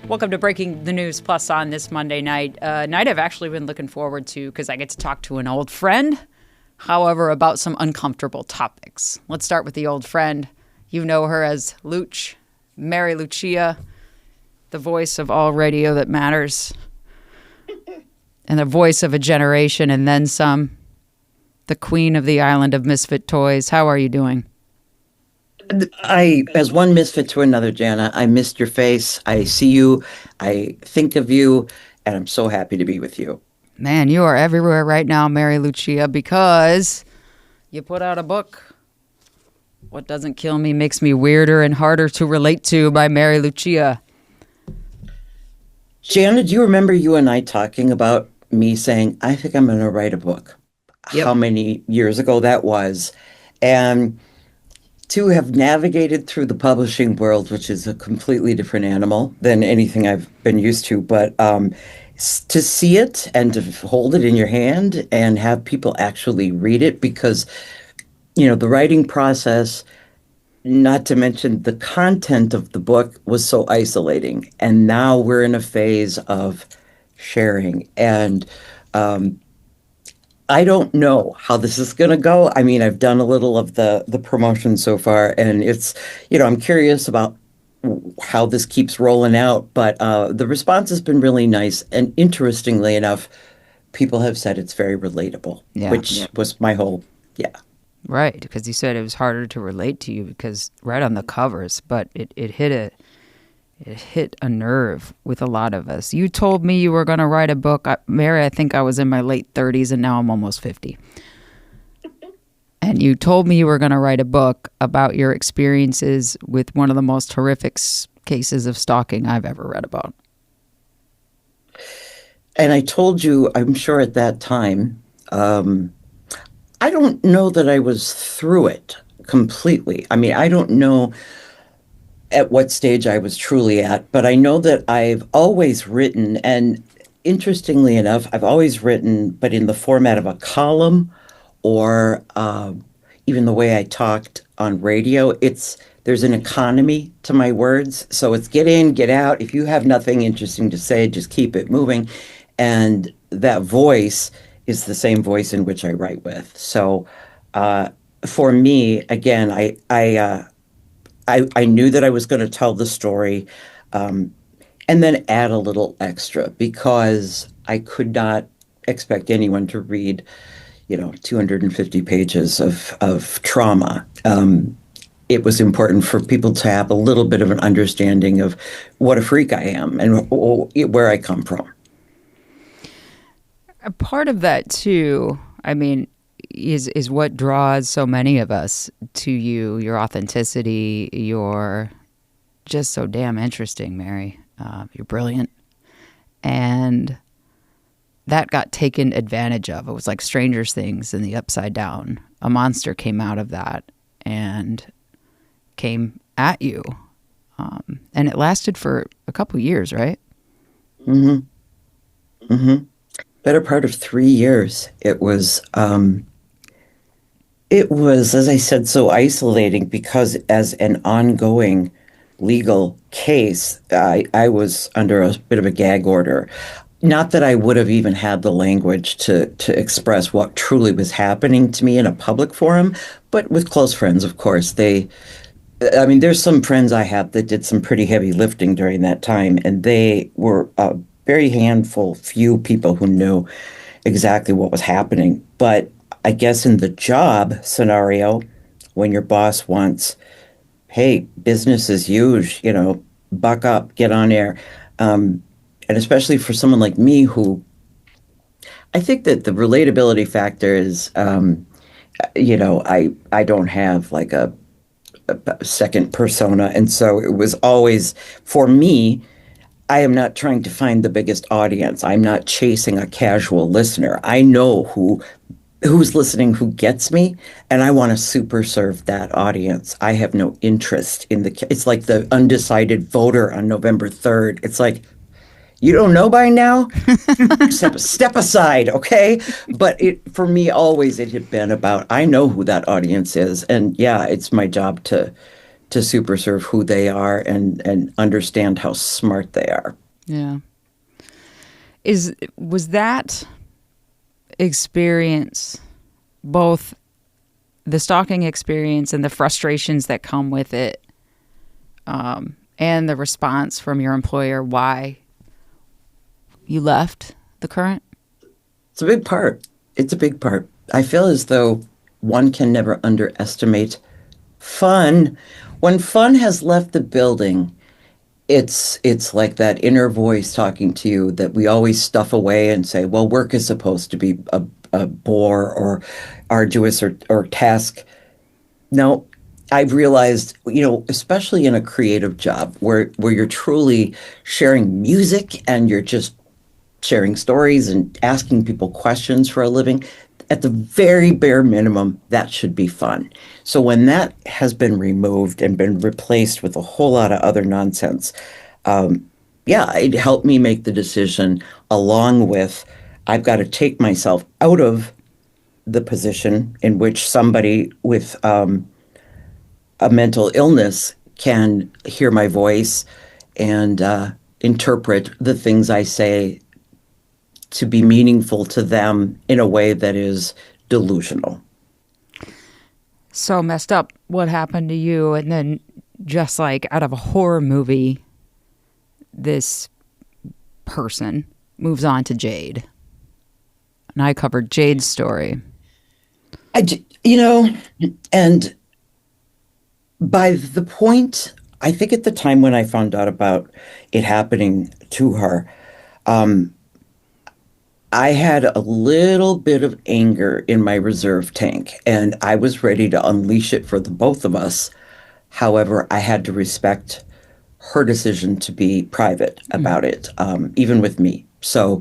Welcome to Breaking the News Plus on this Monday night. Night I've actually been looking forward to because I get to talk to an old friend, however, about some uncomfortable topics. Let's start with the old friend. You know her as Luch, Mary Lucia, the voice of all radio that matters, and the voice of a generation and then some, the queen of the island of misfit toys. How are you doing? As one misfit to another, Jana, I missed your face. I see you. I think of you, and I'm so happy to be with you. Man, you are everywhere right now, Mary Lucia, because you put out a book. What Doesn't Kill Me Makes Me Weirder and Harder to Relate to by Mary Lucia. Jana, do you remember you and I talking about me saying, I think I'm going to write a book? Yep. How many years ago that was? And to have navigated through the publishing world, which is a completely different animal than anything I've been used to, but to see it and to hold it in your hand and have people actually read it, because, you know, the writing process, not to mention the content of the book, was so isolating. And now we're in a phase of sharing. And I don't know how this is going to go. I mean, I've done a little of the promotion so far, and it's, you know, I'm curious about how this keeps rolling out. But the response has been really nice. And interestingly enough, people have said it's very relatable, which was my whole, Right, because you said it was harder to relate to you because right on the covers, but it hit a nerve with a lot of us. You told me you were going to write a book. Mary, I think I was in my late 30s and now I'm almost 50. And you told me you were going to write a book about your experiences with one of the most horrific cases of stalking I've ever read about. And I told you, I'm sure at that time, I don't know that I was through it completely. I mean, I don't know at what stage I was truly at, but I know that I've always written, and interestingly enough, I've always written, but in the format of a column or even the way I talked on radio. There's an economy to my words. So it's get in, get out. If you have nothing interesting to say, just keep it moving. And that voice is the same voice in which I write with. So for me, again, I knew that I was going to tell the story and then add a little extra, because I could not expect anyone to read, 250 pages of trauma. It was important for people to have a little bit of an understanding of what a freak I am and where I come from. A part of that, too, I mean, is what draws so many of us to you, your authenticity. You're just so damn interesting, Mary. You're brilliant. And that got taken advantage of. It was like Stranger Things in the Upside Down. A monster came out of that and came at you. And it lasted for a couple years, right? Mm-hmm. Mm-hmm. Better part of 3 years. It was, as I said, so isolating, because as an ongoing legal case, I was under a bit of a gag order. Not that I would have even had the language to express what truly was happening to me in a public forum, but with close friends, of course. There's some friends I have that did some pretty heavy lifting during that time, and they were a very few people who knew exactly what was happening. But I guess in the job scenario, when your boss wants, hey, business as usual, buck up, get on air. And especially for someone like me, who I think that the relatability factor is, I don't have like a second persona. And so it was always, for me, I am not trying to find the biggest audience. I'm not chasing a casual listener. I know who's listening, who gets me, and I want to super serve that audience. I have no interest in it's like the undecided voter on November 3rd. It's like, you don't know by now? Step aside, okay? But for me, always it had been about, I know who that audience is. And yeah, it's my job to to super serve who they are and understand how smart they are. Yeah. Was that experience, both the stalking experience and the frustrations that come with it, and the response from your employer, why you left the Current? It's a big part. It's a big part. I feel as though one can never underestimate fun. When fun has left the building, it's like that inner voice talking to you that we always stuff away and say, well, work is supposed to be a bore or arduous or task. No, I've realized, especially in a creative job where you're truly sharing music and you're just sharing stories and asking people questions for a living, at the very bare minimum, that should be fun. So when that has been removed and been replaced with a whole lot of other nonsense, yeah, it helped me make the decision along with I've got to take myself out of the position in which somebody with a mental illness can hear my voice and interpret the things I say to be meaningful to them in a way that is delusional. So messed up what happened to you, and then just like out of a horror movie, this person moves on to Jade. And I covered Jade's story. You know, and by the point, I think at the time when I found out about it happening to her, I had a little bit of anger in my reserve tank, and I was ready to unleash it for the both of us. However, I had to respect her decision to be private about it, even with me. So,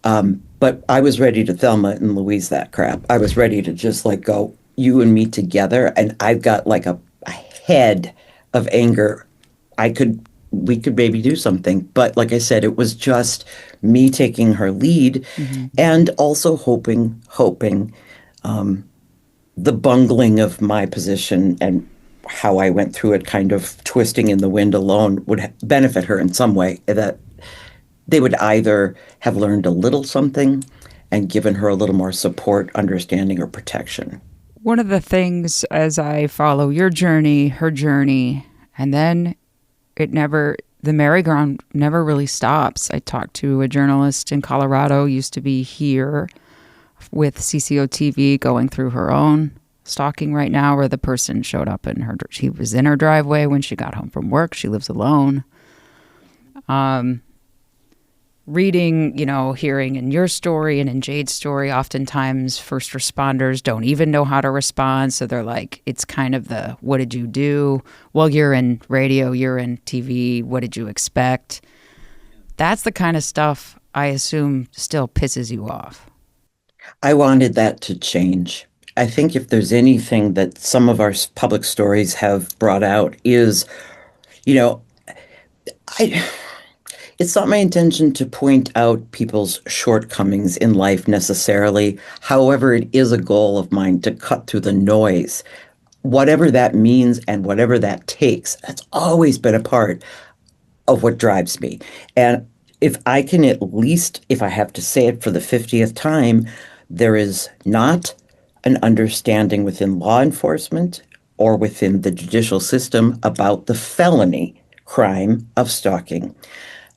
but I was ready to Thelma and Louise that crap. I was ready to just like go, you and me together, and I've got like a head of anger. We could maybe do something. But like I said, it was just me taking her lead and also hoping the bungling of my position and how I went through it kind of twisting in the wind alone would benefit her in some way, that they would either have learned a little something and given her a little more support, understanding, or protection. One of the things as I follow your journey, her journey, and then the merry-go-round never really stops. I talked to a journalist in Colorado, used to be here with CCO TV, going through her own stalking right now, where the person showed up she was in her driveway when she got home from work. She lives alone. Reading, hearing in your story and in Jade's story, oftentimes first responders don't even know how to respond. So they're like, it's kind of what did you do? Well, you're in radio, you're in TV. What did you expect? That's the kind of stuff I assume still pisses you off. I wanted that to change. I think if there's anything that some of our public stories have brought out is, you know, I it's not my intention to point out people's shortcomings in life necessarily. However, it is a goal of mine to cut through the noise. Whatever that means and whatever that takes, that's always been a part of what drives me. And if I can at least, if I have to say it for the 50th time, there is not an understanding within law enforcement or within the judicial system about the felony crime of stalking.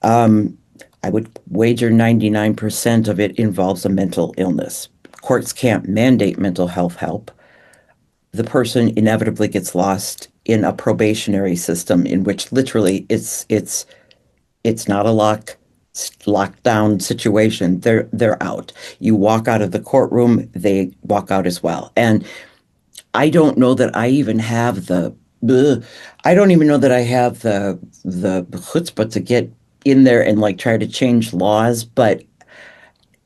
I would wager 99% of it involves a mental illness. Courts can't mandate mental health help. The person inevitably gets lost in a probationary system in which literally it's not a lockdown situation. They're out. You walk out of the courtroom, they walk out as well. And I don't know that I even have I don't even know that I have the chutzpah to get in there and like try to change laws, but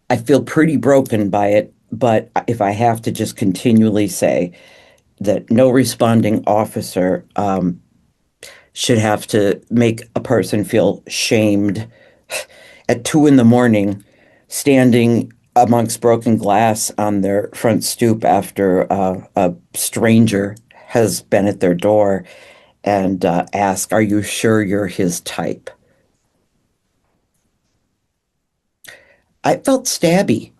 I feel pretty broken by it. But if I have to just continually say that no responding officer should have to make a person feel shamed at 2 in the morning, standing amongst broken glass on their front stoop after a stranger has been at their door, and ask, "Are you sure you're his type?" I felt stabby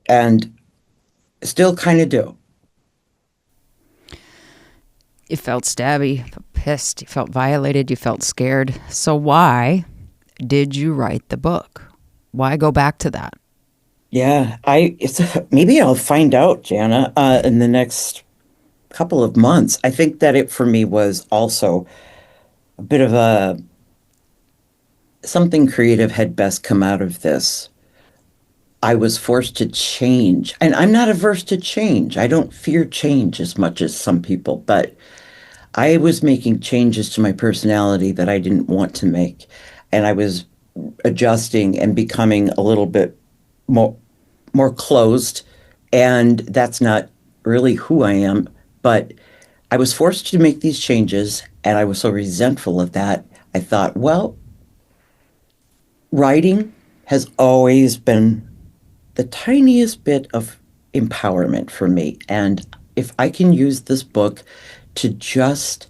and still kind of do. You felt stabby, you felt pissed, you felt violated, you felt scared. So why did you write the book? Why go back to that? Yeah, maybe I'll find out, Jana, in the next couple of months. I think that it for me was also a bit of a something creative had best come out of this. I was forced to change, and I'm not averse to change. I don't fear change as much as some people, but I was making changes to my personality that I didn't want to make, and I was adjusting and becoming a little bit more more closed, and that's not really who I am, but I was forced to make these changes, and I was so resentful of that. I thought, well, writing has always been the tiniest bit of empowerment for me. And if I can use this book to just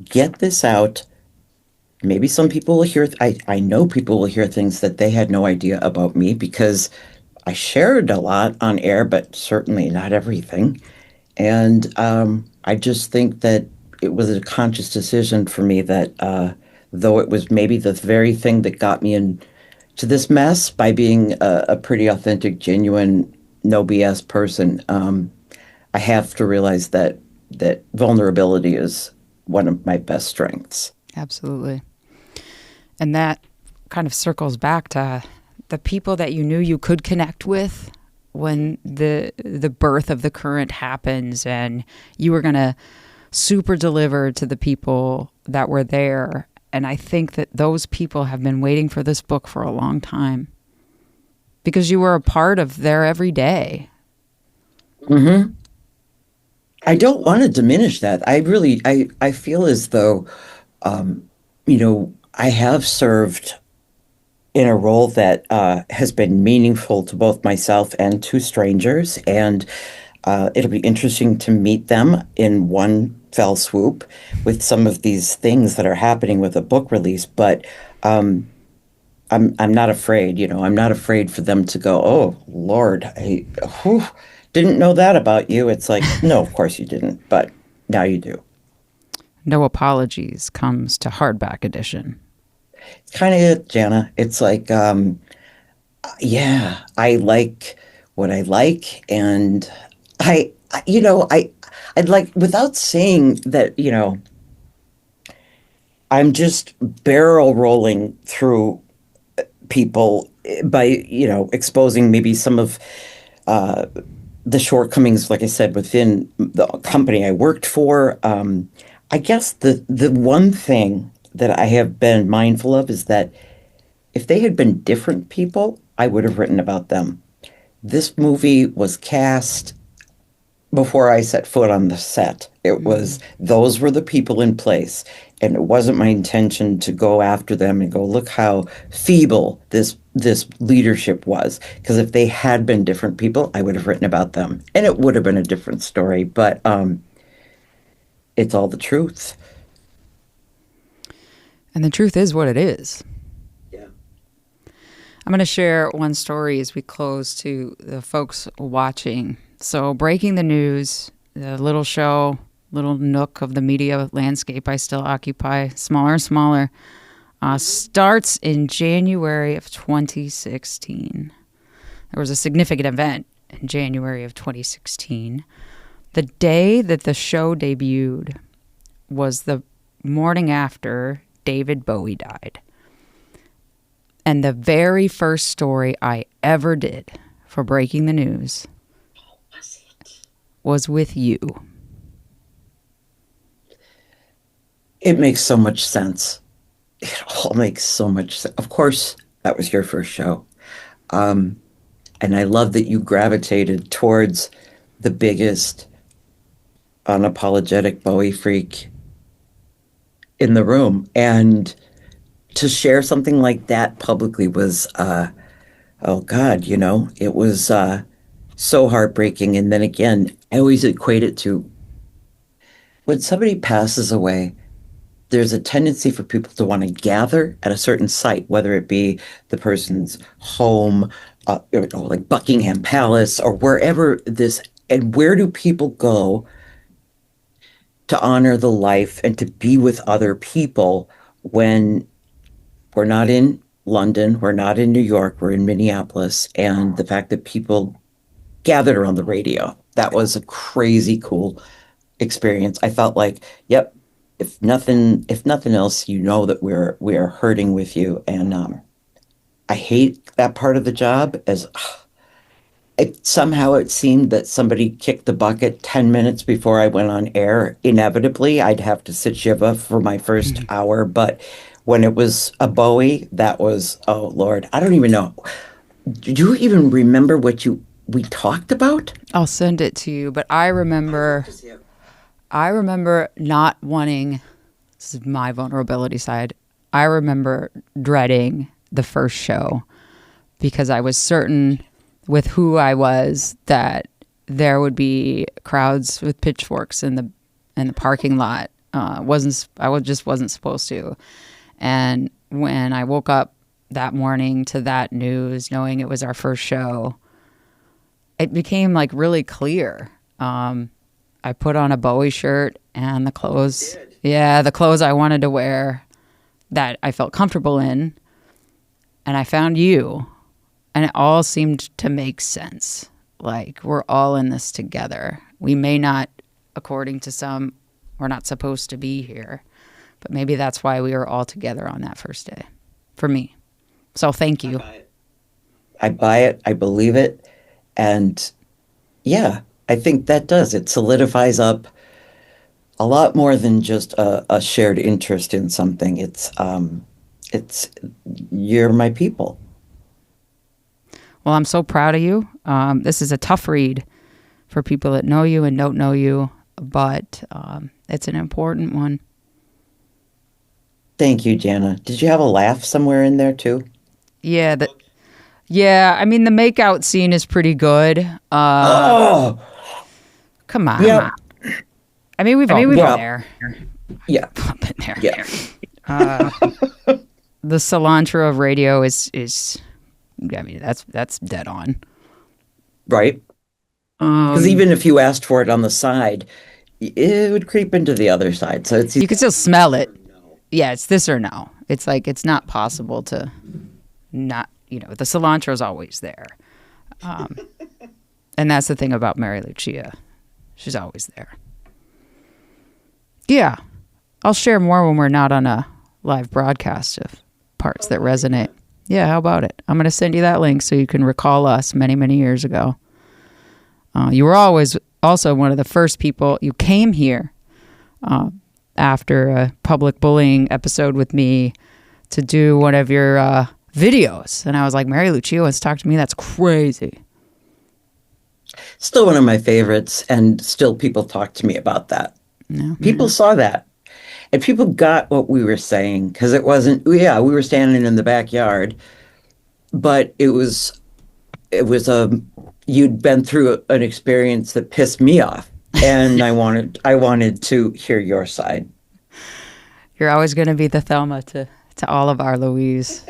get this out, maybe some people will hear, I know people will hear things that they had no idea about me because I shared a lot on air, but certainly not everything. And I just think that it was a conscious decision for me that though it was maybe the very thing that got me into this mess by being a pretty authentic, genuine, no BS person, I have to realize that vulnerability is one of my best strengths. Absolutely. And that kind of circles back to the people that you knew you could connect with when the birth of the current happens, and you were going to super deliver to the people that were there. And I think that those people have been waiting for this book for a long time because you were a part of their everyday. Hmm. I don't want to diminish that. I feel as though, I have served in a role that has been meaningful to both myself and to strangers. And it'll be interesting to meet them in one fell swoop with some of these things that are happening with a book release. But I'm not afraid. I'm not afraid for them to go, "Oh Lord, I whew, didn't know that about you." It's like, no, of course you didn't, but now you do. No apologies comes to hardback edition. Kind of it, Jana. It's like, yeah, I like what I like, and I'd like, without saying that, I'm just barrel rolling through people by, exposing maybe some of uh, the shortcomings, like I said, within the company I worked for. I guess the one thing that I have been mindful of is that if they had been different people, I would have written about them. This movie was cast before I set foot on the set. It was Mm. those were the people in place. And it wasn't my intention to go after them and go, look how feeble this leadership was. Because if they had been different people, I would have written about them. And it would have been a different story. But it's all the truth. And the truth is what it is. Yeah. I'm going to share one story as we close to the folks watching. So, breaking the news, the little show, little nook of the media landscape I still occupy, smaller and smaller, starts in January of 2016. There was a significant event in January of 2016. The day that the show debuted was the morning after David Bowie died. And the very first story I ever did for Breaking the News was with you. It makes so much sense. It all makes so much sense. Of course, that was your first show. Um, and I love that you gravitated towards the biggest unapologetic Bowie freak in the room. And to share something like that publicly was, oh God, it was so heartbreaking. And then again, I always equate it to when somebody passes away, there's a tendency for people to want to gather at a certain site, whether it be the person's home, or like Buckingham Palace, or wherever this. And where do people go to honor the life and to be with other people when we're not in London, we're not in New York, we're in Minneapolis, and the fact that people gathered around the radio, that was a crazy cool experience. I felt like, yep, if nothing else, you know that we are hurting with you, and I hate that part of the job. As somehow it seemed that somebody kicked the bucket 10 minutes before I went on air. Inevitably, I'd have to sit Shiva for my first hour, but when it was a Bowie, that was, oh Lord, I don't even know. Do you even remember what you we talked about? I'll send it to you, but I remember not wanting, this is my vulnerability side. I remember dreading the first show because I was certain with who I was that there would be crowds with pitchforks in the parking lot. Just wasn't supposed to. And when I woke up that morning to that news, knowing it was our first show, it became like really clear. I put on a Bowie shirt and the clothes I wanted to wear that I felt comfortable in. And I found you, and it all seemed to make sense. Like, we're all in this together. We may not, according to some, we're not supposed to be here, but maybe that's why we were all together on that first day, for me. So thank you. I buy it. I believe it. And yeah, I think that does. It solidifies up a lot more than just a shared interest in something. It's you're my people. Well, I'm so proud of you. This is a tough read for people that know you and don't know you, but it's an important one. Thank you, Jana. Did you have a laugh somewhere in there too? Yeah, I mean, the makeout scene is pretty good. Oh, Come on. yeah, I mean, we've all been well, there. yeah, All been there. yeah. The cilantro of radio is I mean, that's dead on. Right. Because even if you asked for it on the side, it would creep into the other side. So it's You can still smell it. Yeah, it's this or no. It's like it's not possible to not, the cilantro is always there. And that's the thing about Mary Lucia. She's always there. Yeah. I'll share more when we're not on a live broadcast of parts that resonate. Yeah, how about it? I'm going to send you that link so you can recall us many, many years ago. You were always also one of the first people. You came here after a public bullying episode with me to do one of your videos. And I was like, Mary Lucia wants to talk to me? That's crazy. still one of my favorites, and still people talk to me about that. Yeah. People saw that. And people got what we were saying, because it wasn't, yeah, we were standing in the backyard, but it was you'd been through an experience that pissed me off, and I wanted to hear your side. You're always going to be the Thelma to all of our Louise.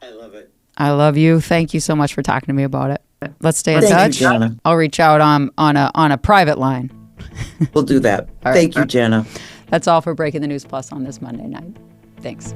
I love it. I love you. Thank you so much for talking to me about it. Let's stay in Thank touch. you, Jana. I'll reach out on a private line. We'll do that. All right. Thank you, Jana. That's all for Breaking the News Plus on this Monday night. Thanks.